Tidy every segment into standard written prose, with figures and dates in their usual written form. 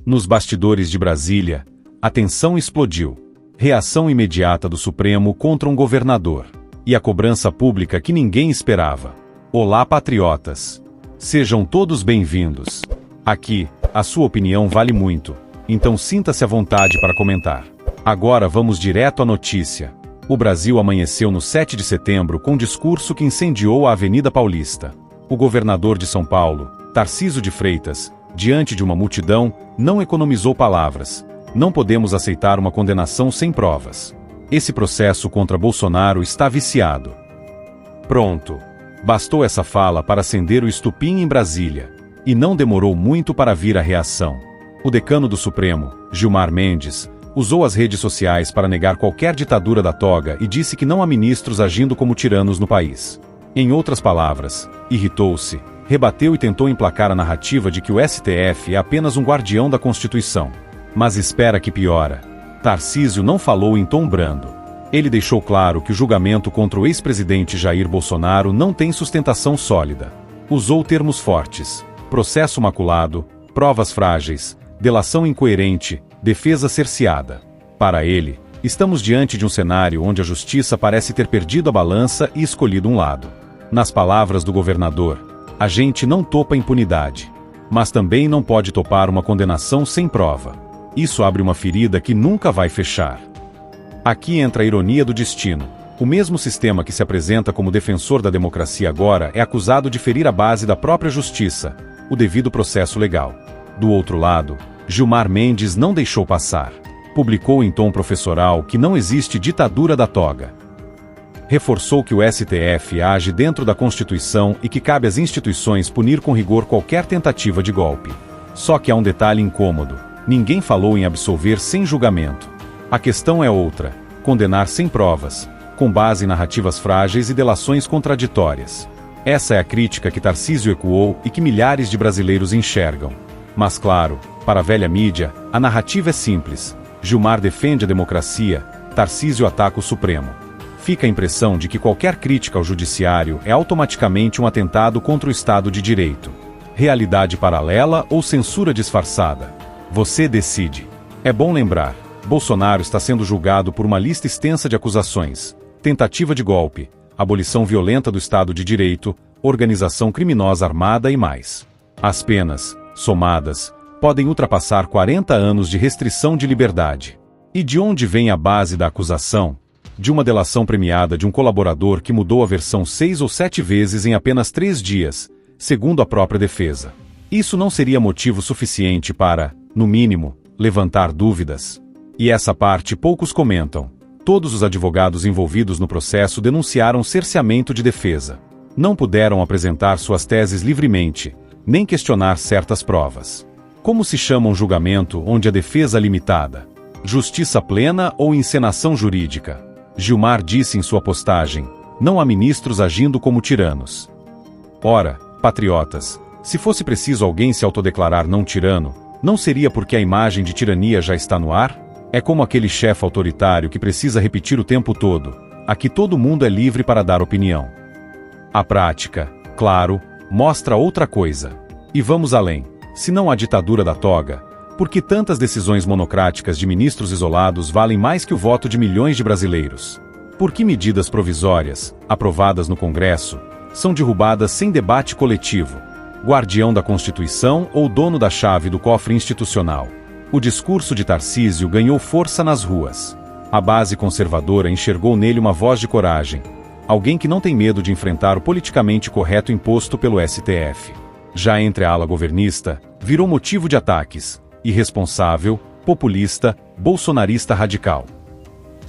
Nos bastidores de Brasília, a tensão explodiu. Reação imediata do Supremo contra um governador. E a cobrança pública que ninguém esperava. Olá, patriotas! Sejam todos bem-vindos. Aqui, a sua opinião vale muito, então sinta-se à vontade para comentar. Agora vamos direto à notícia. O Brasil amanheceu no 7 de setembro com um discurso que incendiou a Avenida Paulista. O governador de São Paulo, Tarcísio de Freitas, diante de uma multidão, não economizou palavras. Não podemos aceitar uma condenação sem provas. Esse processo contra Bolsonaro está viciado. Pronto. Bastou essa fala para acender o estupim em Brasília. E não demorou muito para vir a reação. O decano do Supremo, Gilmar Mendes, usou as redes sociais para negar qualquer ditadura da toga e disse que não há ministros agindo como tiranos no país. Em outras palavras, irritou-se, rebateu e tentou emplacar a narrativa de que o STF é apenas um guardião da Constituição. Mas espera que piora. Tarcísio não falou em tom brando. Ele deixou claro que o julgamento contra o ex-presidente Jair Bolsonaro não tem sustentação sólida. Usou termos fortes: processo maculado, provas frágeis, delação incoerente, defesa cerceada. Para ele, estamos diante de um cenário onde a justiça parece ter perdido a balança e escolhido um lado. Nas palavras do governador, a gente não topa impunidade, mas também não pode topar uma condenação sem prova. Isso abre uma ferida que nunca vai fechar. Aqui entra a ironia do destino. O mesmo sistema que se apresenta como defensor da democracia agora é acusado de ferir a base da própria justiça, o devido processo legal. Do outro lado, Gilmar Mendes não deixou passar. Publicou em tom professoral que não existe ditadura da toga. Reforçou que o STF age dentro da Constituição e que cabe às instituições punir com rigor qualquer tentativa de golpe. Só que há um detalhe incômodo: ninguém falou em absolver sem julgamento. A questão é outra: condenar sem provas, com base em narrativas frágeis e delações contraditórias. Essa é a crítica que Tarcísio ecoou e que milhares de brasileiros enxergam. Mas claro, para a velha mídia, a narrativa é simples. Gilmar defende a democracia, Tarcísio ataca o Supremo. Fica a impressão de que qualquer crítica ao judiciário é automaticamente um atentado contra o Estado de Direito. Realidade paralela ou censura disfarçada? Você decide. É bom lembrar, Bolsonaro está sendo julgado por uma lista extensa de acusações: tentativa de golpe, abolição violenta do Estado de Direito, organização criminosa armada e mais. As penas, somadas, podem ultrapassar 40 anos de restrição de liberdade. E de onde vem a base da acusação? De uma delação premiada de um colaborador que mudou a versão 6 ou 7 vezes em apenas 3 dias, segundo a própria defesa. Isso não seria motivo suficiente para, no mínimo, levantar dúvidas? E essa parte poucos comentam. Todos os advogados envolvidos no processo denunciaram cerceamento de defesa. Não puderam apresentar suas teses livremente, nem questionar certas provas. Como se chama um julgamento onde a defesa é limitada? Justiça plena ou encenação jurídica? Gilmar disse em sua postagem: não há ministros agindo como tiranos. Ora, patriotas, se fosse preciso alguém se autodeclarar não tirano, não seria porque a imagem de tirania já está no ar? É como aquele chefe autoritário que precisa repetir o tempo todo: aqui todo mundo é livre para dar opinião. A prática, claro, mostra outra coisa. E vamos além. Se não há ditadura da toga, por que tantas decisões monocráticas de ministros isolados valem mais que o voto de milhões de brasileiros? Por que medidas provisórias, aprovadas no Congresso, são derrubadas sem debate coletivo? Guardião da Constituição ou dono da chave do cofre institucional? O discurso de Tarcísio ganhou força nas ruas. A base conservadora enxergou nele uma voz de coragem, alguém que não tem medo de enfrentar o politicamente correto imposto pelo STF. Já entre a ala governista, virou motivo de ataques: irresponsável, populista, bolsonarista radical.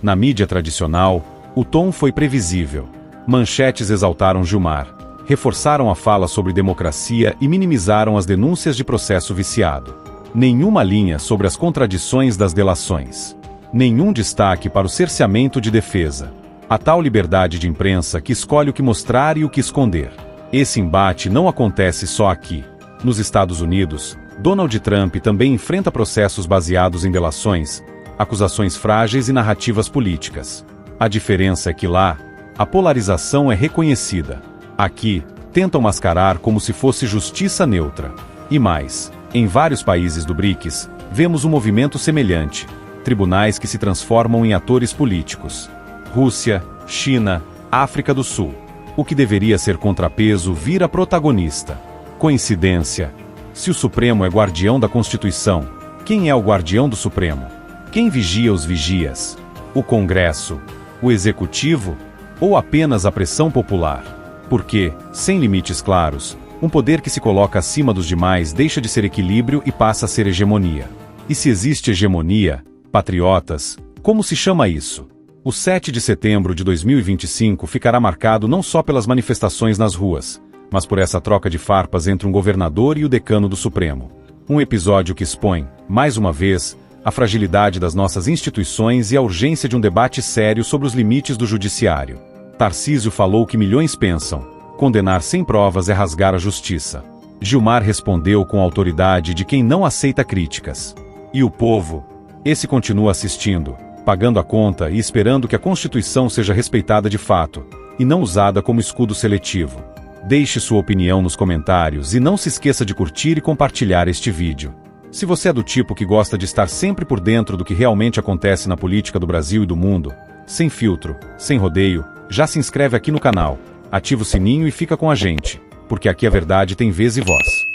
Na mídia tradicional, o tom foi previsível. Manchetes exaltaram Gilmar, reforçaram a fala sobre democracia e minimizaram as denúncias de processo viciado. Nenhuma linha sobre as contradições das delações. Nenhum destaque para o cerceamento de defesa. A tal liberdade de imprensa que escolhe o que mostrar e o que esconder. Esse embate não acontece só aqui. Nos Estados Unidos, Donald Trump também enfrenta processos baseados em delações, acusações frágeis e narrativas políticas. A diferença é que lá, a polarização é reconhecida. Aqui, tentam mascarar como se fosse justiça neutra. E mais, em vários países do BRICS, vemos um movimento semelhante, tribunais que se transformam em atores políticos. Rússia, China, África do Sul. O que deveria ser contrapeso vira protagonista. Coincidência? Se o Supremo é guardião da Constituição, quem é o guardião do Supremo? Quem vigia os vigias? O Congresso? O Executivo? Ou apenas a pressão popular? Porque, sem limites claros, um poder que se coloca acima dos demais deixa de ser equilíbrio e passa a ser hegemonia. E se existe hegemonia, patriotas, como se chama isso? O 7 de setembro de 2025 ficará marcado não só pelas manifestações nas ruas, mas por essa troca de farpas entre um governador e o decano do Supremo. Um episódio que expõe, mais uma vez, a fragilidade das nossas instituições e a urgência de um debate sério sobre os limites do judiciário. Tarcísio falou que milhões pensam: condenar sem provas é rasgar a justiça. Gilmar respondeu com a autoridade de quem não aceita críticas. E o povo? Esse continua assistindo, pagando a conta e esperando que a Constituição seja respeitada de fato, e não usada como escudo seletivo. Deixe sua opinião nos comentários e não se esqueça de curtir e compartilhar este vídeo. Se você é do tipo que gosta de estar sempre por dentro do que realmente acontece na política do Brasil e do mundo, sem filtro, sem rodeio, já se inscreve aqui no canal, ativa o sininho e fica com a gente, porque aqui a verdade tem vez e voz.